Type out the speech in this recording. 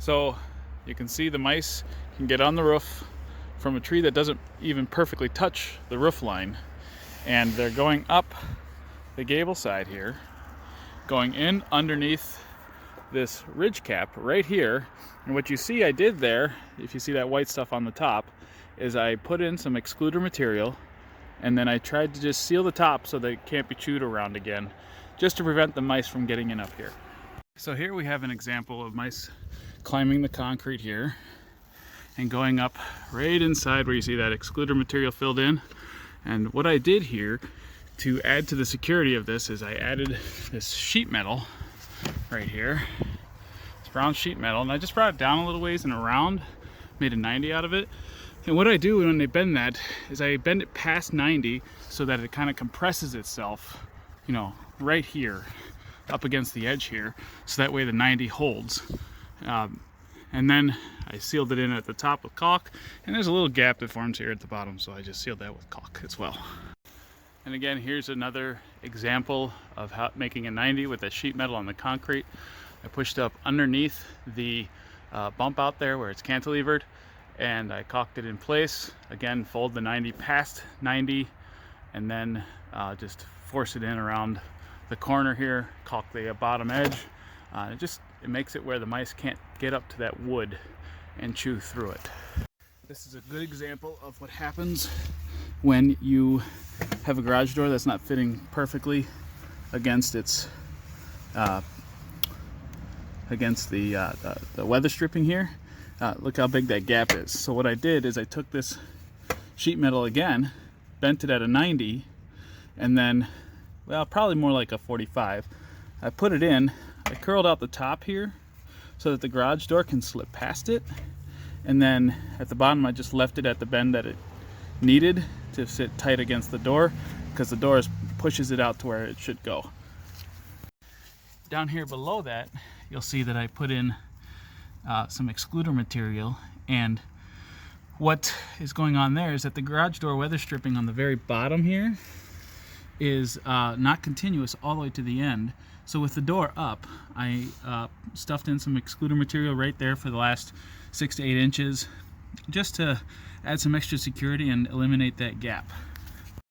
So you can see the mice can get on the roof from a tree that doesn't even perfectly touch the roof line, and they're going up the gable side here, going in underneath this ridge cap right here. And what you see I did there, if you see that white stuff on the top, is I put in some excluder material, and then I tried to just seal the top so that it can't be chewed around again, just to prevent the mice from getting in up here. So here we have an example of mice climbing the concrete here and going up right inside where you see that excluder material filled in. And what I did here to add to the security of this is I added this sheet metal right here. It's brown sheet metal, and I just brought it down a little ways and around, made a 90 out of it. And what I do when they bend that is I bend it past 90 so that it kind of compresses itself, you know, right here up against the edge here, so that way the 90 holds. And then I sealed it in at the top with caulk, and there's a little gap that forms here at the bottom, so I just sealed that with caulk as well. And again, here's another example of how making a 90 with that sheet metal on the concrete. I pushed up underneath the bump out there where it's cantilevered, and I caulked it in place. Again, fold the 90 past 90, and then just force it in around the corner here, caulk the bottom edge. It makes it where the mice can't get up to that wood and chew through it. This is a good example of what happens when you have a garage door that's not fitting perfectly against its against the weather stripping here. Look how big that gap is. So what I did is I took this sheet metal again, bent it at a 90, and then, well, probably more like a 45. I put it in, I curled out the top here so that the garage door can slip past it, and then at the bottom I just left it at the bend that it needed to sit tight against the door, because the door pushes it out to where it should go. Down here below that, you'll see that I put in some excluder material, and what is going on there is that the garage door weather stripping on the very bottom here is not continuous all the way to the end. So with the door up, I stuffed in some excluder material right there for the last 6 to 8 inches, just to add some extra security and eliminate that gap.